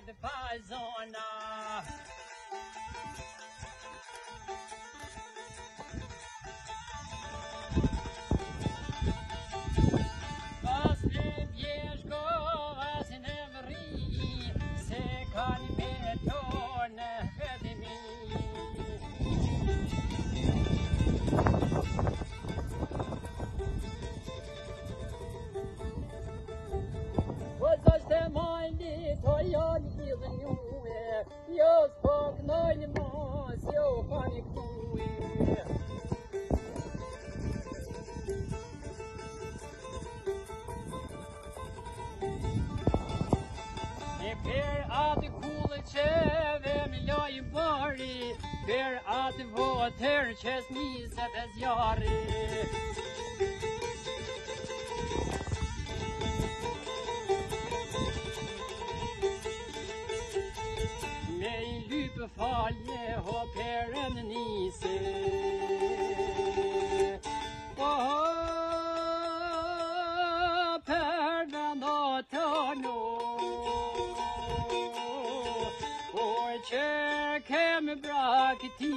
të pazona. Pas në bjesh govas në vëri, se kanë betonë vetëmi. Është majli të janë lidhë njue, jo s'pak nëjnë mos, jo kanë i këtue. E per atë kullë që vem lojë bari, per atë votër që s'niset e zjari. Falje ho perën nise, o per vendotono, o që kem brakti